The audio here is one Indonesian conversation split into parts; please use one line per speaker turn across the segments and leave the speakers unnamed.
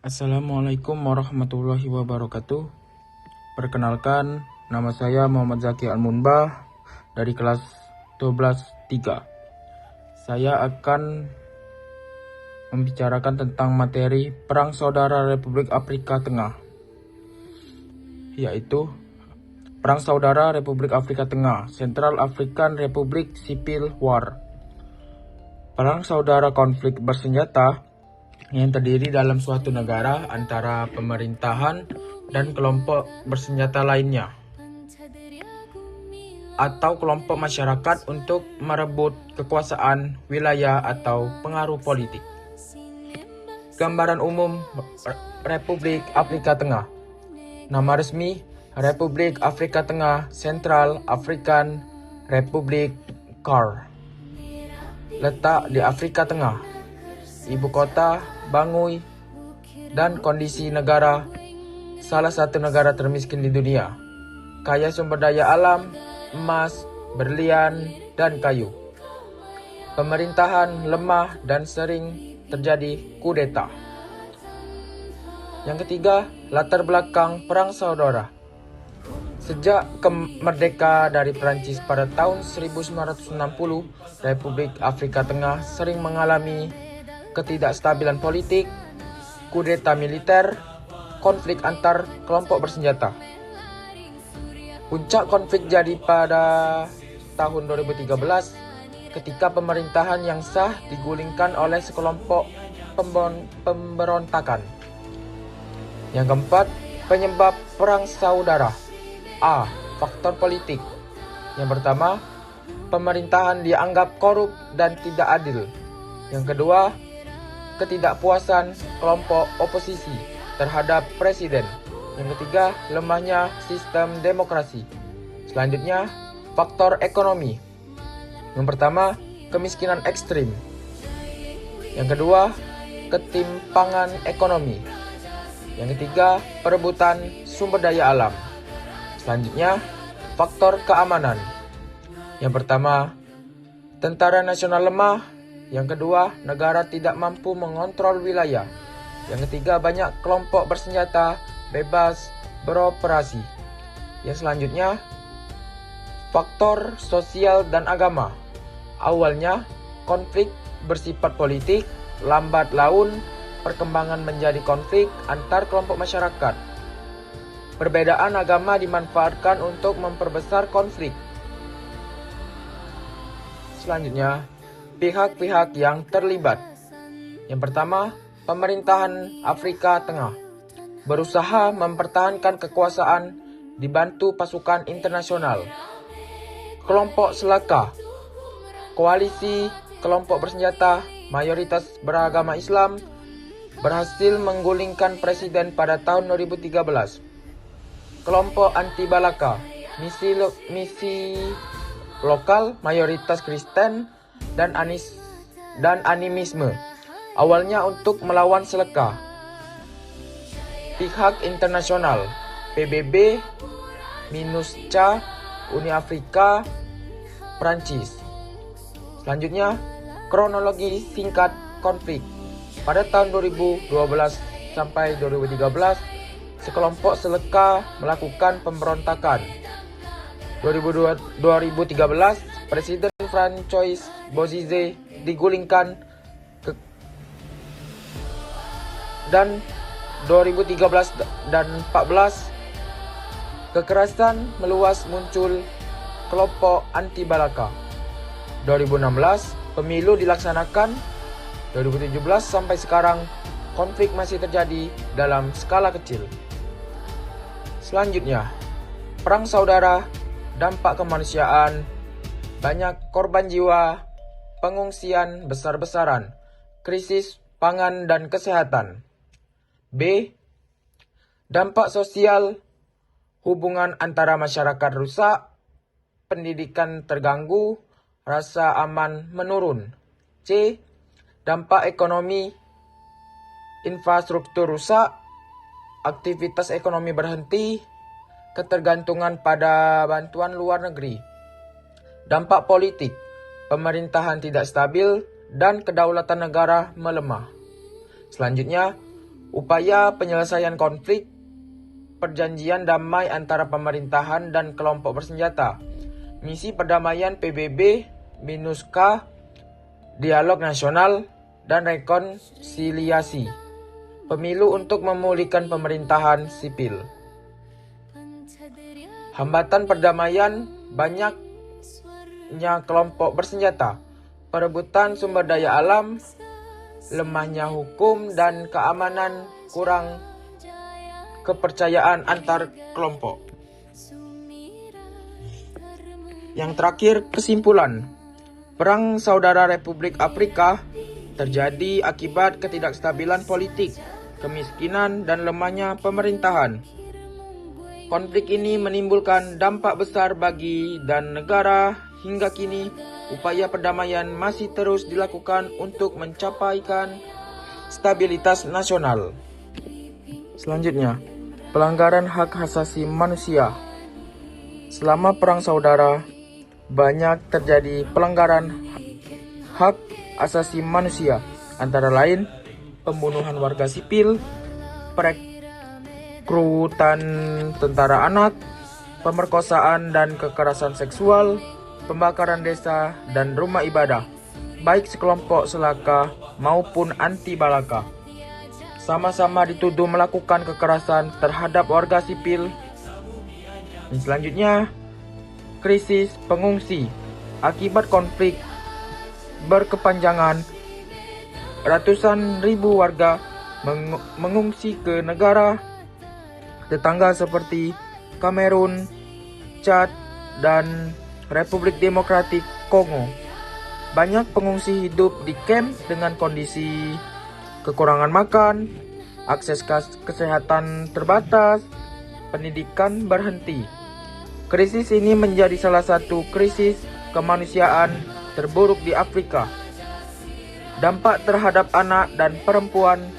Assalamualaikum warahmatullahi wabarakatuh. Perkenalkan, nama saya Muhammad Zaki Al-Munbah dari kelas 12-3. Saya akan membicarakan tentang materi Perang Saudara Republik Afrika Tengah, yaitu Perang Saudara Republik Afrika Tengah, Central African Republic Civil War. Perang saudara konflik bersenjata yang terdiri dalam suatu negara antara pemerintahan dan kelompok bersenjata lainnya atau kelompok masyarakat untuk merebut kekuasaan, wilayah, atau pengaruh politik. Gambaran umum Republik Afrika Tengah. Nama resmi Republik Afrika Tengah Central African Republic CAR. Letak di Afrika Tengah. Ibu kota Bangui, dan kondisi negara salah satu negara termiskin di dunia, kaya sumber daya alam, emas, berlian, dan kayu. Pemerintahan lemah dan sering terjadi kudeta. Yang ketiga, latar belakang Perang Saudara. Sejak merdeka dari Prancis pada tahun 1960, Republik Afrika Tengah sering mengalami ketidakstabilan politik, kudeta militer, konflik antar kelompok bersenjata. Puncak konflik jadi pada tahun 2013 ketika pemerintahan yang sah digulingkan oleh sekelompok pemberontakan. Yang keempat, penyebab perang saudara. A. Faktor politik. Yang pertama, pemerintahan dianggap korup dan tidak adil. Yang kedua, ketidakpuasan kelompok oposisi terhadap presiden. Yang ketiga, lemahnya sistem demokrasi. Selanjutnya, faktor ekonomi. Yang pertama, kemiskinan ekstrim. Yang kedua, ketimpangan ekonomi. Yang ketiga, perebutan sumber daya alam. Selanjutnya, faktor keamanan. Yang pertama, tentara nasional lemah. Yang kedua, negara tidak mampu mengontrol wilayah. Yang ketiga, banyak kelompok bersenjata bebas beroperasi. Yang selanjutnya, faktor sosial dan agama. Awalnya, konflik bersifat politik, lambat laun perkembangan menjadi konflik antar kelompok masyarakat. Perbedaan agama dimanfaatkan untuk memperbesar konflik. Selanjutnya, pihak-pihak yang terlibat. Yang pertama, pemerintahan Afrika Tengah berusaha mempertahankan kekuasaan dibantu pasukan internasional. Kelompok Selaka, koalisi kelompok bersenjata mayoritas beragama Islam, berhasil menggulingkan presiden pada tahun 2013. Kelompok anti Balaka, misi lokal mayoritas Kristen dan animisme, awalnya untuk melawan Seleka. Pihak internasional, PBB, MINUSCA, Uni Afrika, Prancis. Selanjutnya, kronologi singkat konflik. Pada tahun 2012 sampai 2013, sekelompok Seleka melakukan pemberontakan. 2013, Presiden Francois Bozize digulingkan dan 2013 dan 2014 kekerasan meluas, muncul kelompok anti Balaka. 2016 pemilu dilaksanakan. 2017 sampai sekarang konflik masih terjadi dalam skala kecil. Selanjutnya, perang saudara, dampak kemanusiaan, banyak korban jiwa, pengungsian besar-besaran, krisis pangan dan kesehatan. B. Dampak sosial, hubungan antara masyarakat rusak, pendidikan terganggu, rasa aman menurun. C. Dampak ekonomi, infrastruktur rusak, aktivitas ekonomi berhenti, ketergantungan pada bantuan luar negeri. Dampak politik, pemerintahan tidak stabil dan kedaulatan negara melemah. Selanjutnya, Upaya penyelesaian konflik, perjanjian damai antara pemerintahan dan kelompok bersenjata, misi perdamaian PBB, MINUSCA, dialog nasional, dan rekonsiliasi, pemilu untuk memulihkan pemerintahan sipil. Hambatan perdamaian, banyaknya kelompok bersenjata, perebutan sumber daya alam, lemahnya hukum dan keamanan, kurang kepercayaan antar kelompok. Yang terakhir, kesimpulan. Perang Saudara Republik Afrika terjadi akibat ketidakstabilan politik, kemiskinan, dan lemahnya pemerintahan. Konflik ini menimbulkan dampak besar bagi dan negara. Hingga kini, upaya perdamaian masih terus dilakukan untuk mencapaikan stabilitas nasional. Selanjutnya, pelanggaran hak asasi manusia. Selama Perang Saudara, banyak terjadi pelanggaran hak asasi manusia, antara lain pembunuhan warga sipil, perekrutan tentara anak, pemerkosaan dan kekerasan seksual, pembakaran desa dan rumah ibadah, baik sekelompok Selaka maupun anti Balaka, sama-sama dituduh melakukan kekerasan terhadap warga sipil. Dan selanjutnya, krisis pengungsi. Akibat konflik berkepanjangan, ratusan ribu warga mengungsi ke negara tetangga seperti Kamerun, Chad, dan Republik Demokratik Kongo. Banyak pengungsi hidup di kamp dengan kondisi kekurangan makan, akses kesehatan terbatas, pendidikan berhenti. Krisis ini menjadi salah satu krisis kemanusiaan terburuk di Afrika. Dampak terhadap anak dan perempuan.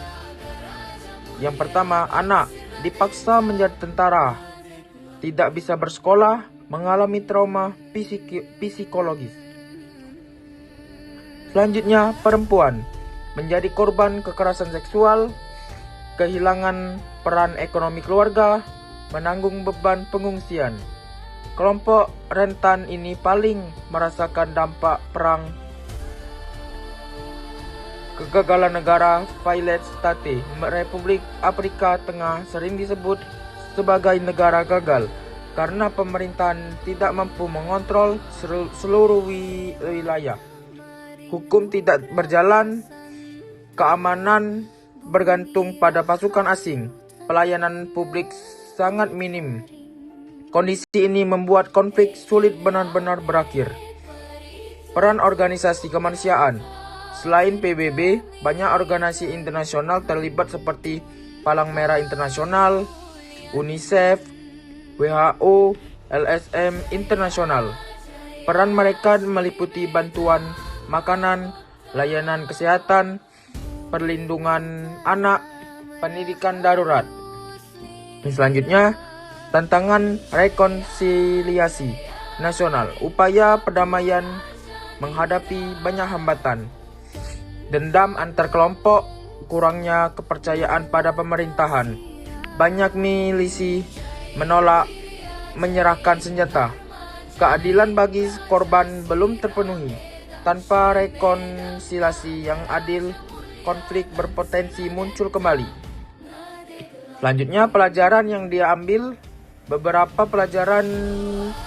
Yang pertama, anak dipaksa menjadi tentara, tidak bisa bersekolah, mengalami trauma psikologis. Selanjutnya, perempuan menjadi korban kekerasan seksual, kehilangan peran ekonomi keluarga, menanggung beban pengungsian. Kelompok rentan ini paling merasakan dampak perang. Kegagalan negara Failed State. Republik Afrika Tengah sering disebut sebagai negara gagal karena pemerintahan tidak mampu mengontrol seluruh wilayah. Hukum tidak berjalan, keamanan bergantung pada pasukan asing, pelayanan publik sangat minim. Kondisi ini membuat konflik sulit benar-benar berakhir. Peran organisasi kemanusiaan. Selain PBB, banyak organisasi internasional terlibat seperti Palang Merah Internasional, UNICEF, WHO, LSM Internasional. Peran mereka meliputi bantuan makanan, layanan kesehatan, perlindungan anak, pendidikan darurat. Selanjutnya, tantangan rekonsiliasi nasional. Upaya perdamaian menghadapi banyak hambatan. Dendam antar kelompok, kurangnya kepercayaan pada pemerintahan. Banyak milisi menolak menyerahkan senjata. Keadilan bagi korban belum terpenuhi. Tanpa rekonsiliasi yang adil, konflik berpotensi muncul kembali. Selanjutnya, pelajaran yang dia ambil. Beberapa pelajaran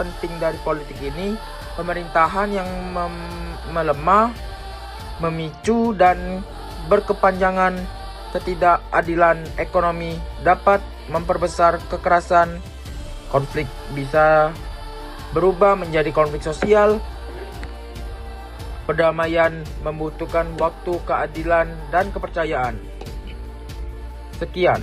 penting dari politik ini. Pemerintahan yang melemah, memicu dan berkepanjangan ketidakadilan ekonomi dapat memperbesar kekerasan. Konflik bisa berubah menjadi konflik sosial. Perdamaian membutuhkan waktu, keadilan, dan kepercayaan. Sekian.